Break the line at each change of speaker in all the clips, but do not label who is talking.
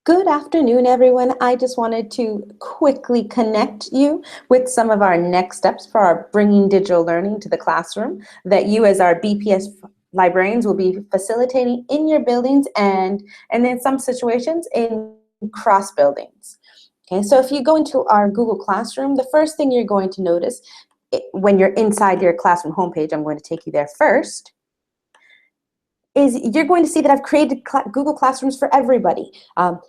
Good afternoon, everyone. I just wanted to quickly connect you with some of our next steps for our Bringing Digital Learning to the Classroom that you as our BPS librarians will be facilitating in your buildings and in some situations in cross buildings. Okay, so if you go into our Google Classroom, the first thing you're going to notice when you're inside your classroom homepage, I'm going to take you there first, is you're going to see that I've created Google Classrooms for everybody.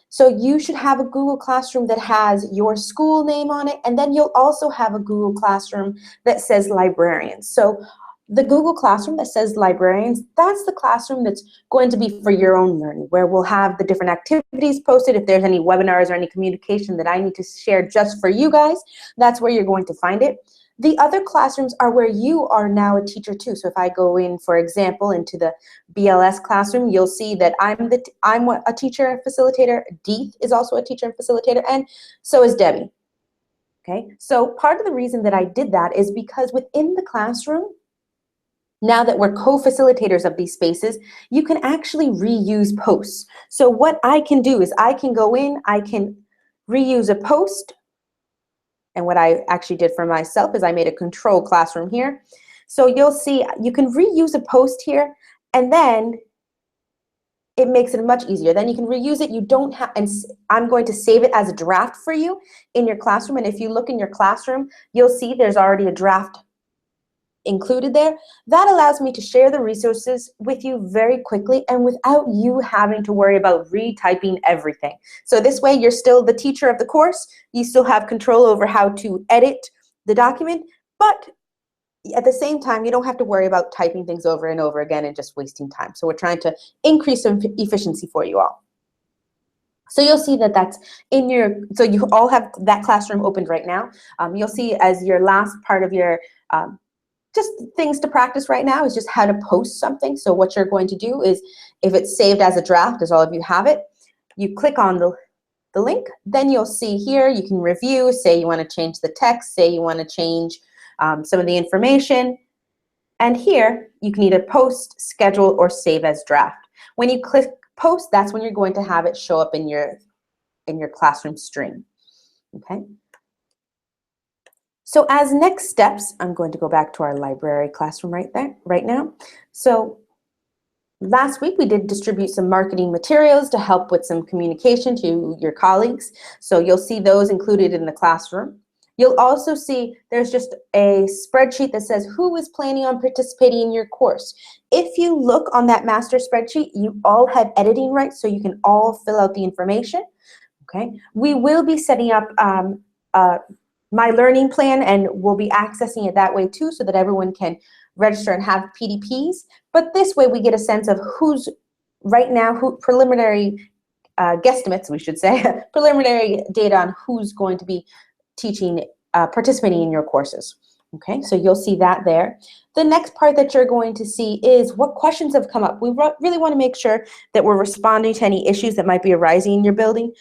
So you should have a Google Classroom that has your school name on it, and then you'll also have a Google Classroom that says Librarians. So the Google Classroom that says Librarians, that's the classroom that's going to be for your own learning, where we'll have the different activities posted. If there's any webinars or any communication that I need to share just for you guys, that's where you're going to find it. The other classrooms are where you are now a teacher too. So if I go in, for example, into the BLS classroom, you'll see that I'm a teacher and facilitator. Deeth is also a teacher and facilitator, and so is Debbie. Okay, so part of the reason that I did that is because within the classroom, now that we're co-facilitators of these spaces, you can actually reuse posts. So what I can do is I can go in, I can reuse a post. And what I actually did for myself is I made a control classroom here. So you'll see you can reuse a post here, and then it makes it much easier. Then you can reuse it. You don't have, and I'm going to save it as a draft for you in your classroom. And if you look in your classroom, you'll see there's already a draft included there. That allows me to share the resources with you very quickly and without you having to worry about retyping everything. So this way you're still the teacher of the course, you still have control over how to edit the document, but at the same time you don't have to worry about typing things over and over again and just wasting time. So we're trying to increase some efficiency for you all. So you'll see that that's in your, so you all have that classroom opened right now. You'll see as your last part of your just things to practice right now is just how to post something. So what you're going to do is, if it's saved as a draft, as all of you have it, you click on the link, then you'll see here you can review, say you want to change the text, say you want to change some of the information, and here you can either post, schedule, or save as draft. When you click post, that's when you're going to have it show up in your classroom stream. Okay. So as next steps, I'm going to go back to our library classroom right now. So last week we did distribute some marketing materials to help with some communication to your colleagues. So you'll see those included in the classroom. You'll also see there's just a spreadsheet that says who is planning on participating in your course. If you look on that master spreadsheet, you all have editing rights, so you can all fill out the information. Okay. We will be setting up My Learning Plan, and we'll be accessing it that way too, so that everyone can register and have PDPs. But this way we get a sense of who's right now, preliminary guesstimates, we should say, preliminary data on who's going to be teaching, participating in your courses. Okay, so you'll see that there. The next part that you're going to see is what questions have come up. We really want to make sure that we're responding to any issues that might be arising in your building.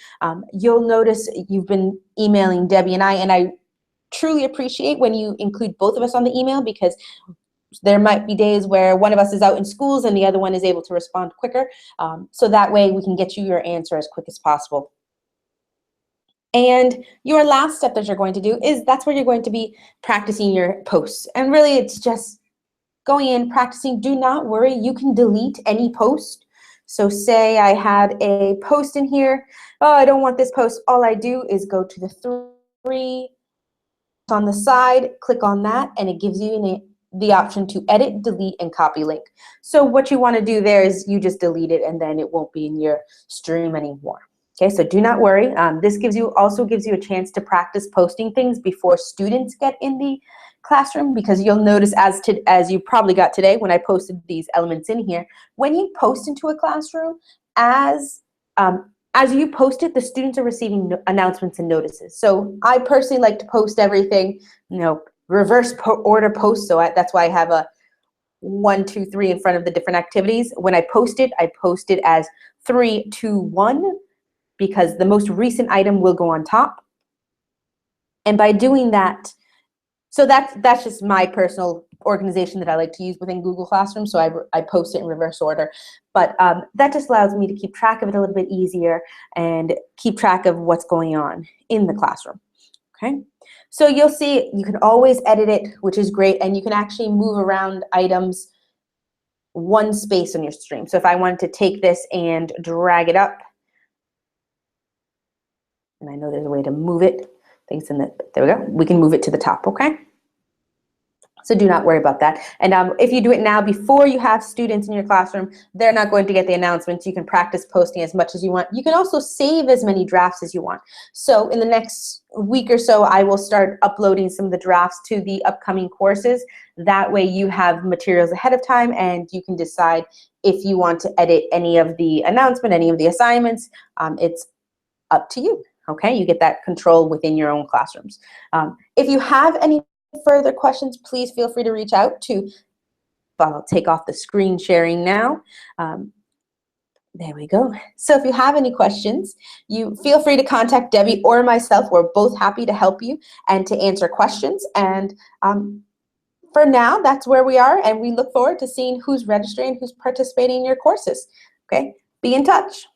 You'll notice you've been emailing Debbie and I truly appreciate when you include both of us on the email, because there might be days where one of us is out in schools and the other one is able to respond quicker. So that way we can get you your answer as quick as possible. And your last step that you're going to do is that's where you're going to be practicing your posts. And really it's just going in, practicing. Do not worry, you can delete any post. So say I had a post in here, oh, I don't want this post. All I do is go to the three on the side, click on that, and it gives you the option to edit, delete, and copy link. So what you want to do there is you just delete it, and then it won't be in your stream anymore. Okay, so do not worry. This also gives you a chance to practice posting things before students get in the classroom, because you'll notice as you probably got today when I posted these elements in here, when you post into a classroom, as you post it, the students are receiving announcements and notices. So I personally like to post everything, reverse order post. So that's why I have a 1, 2, 3 in front of the different activities. When I post it as 3, 2, 1, because the most recent item will go on top. And by doing that, So that's just my personal organization that I like to use within Google Classroom. So I post it in reverse order. But that just allows me to keep track of it a little bit easier and keep track of what's going on in the classroom. Okay. So you'll see you can always edit it, which is great. And you can actually move around items one space on your stream. So if I wanted to take this and drag it up, and I know there's a way to move it. Thanks in the, there we go. We can move it to the top, okay? So do not worry about that. And if you do it now before you have students in your classroom, they're not going to get the announcements. You can practice posting as much as you want. You can also save as many drafts as you want. So in the next week or so, I will start uploading some of the drafts to the upcoming courses. That way you have materials ahead of time and you can decide if you want to edit any of the announcement, any of the assignments. It's up to you. Okay, you get that control within your own classrooms. If you have any further questions, please feel free to reach out to, I'll take off the screen sharing now. There we go. So if you have any questions, you feel free to contact Debbie or myself. We're both happy to help you and to answer questions. And for now, that's where we are. And we look forward to seeing who's registering, who's participating in your courses. Okay, be in touch.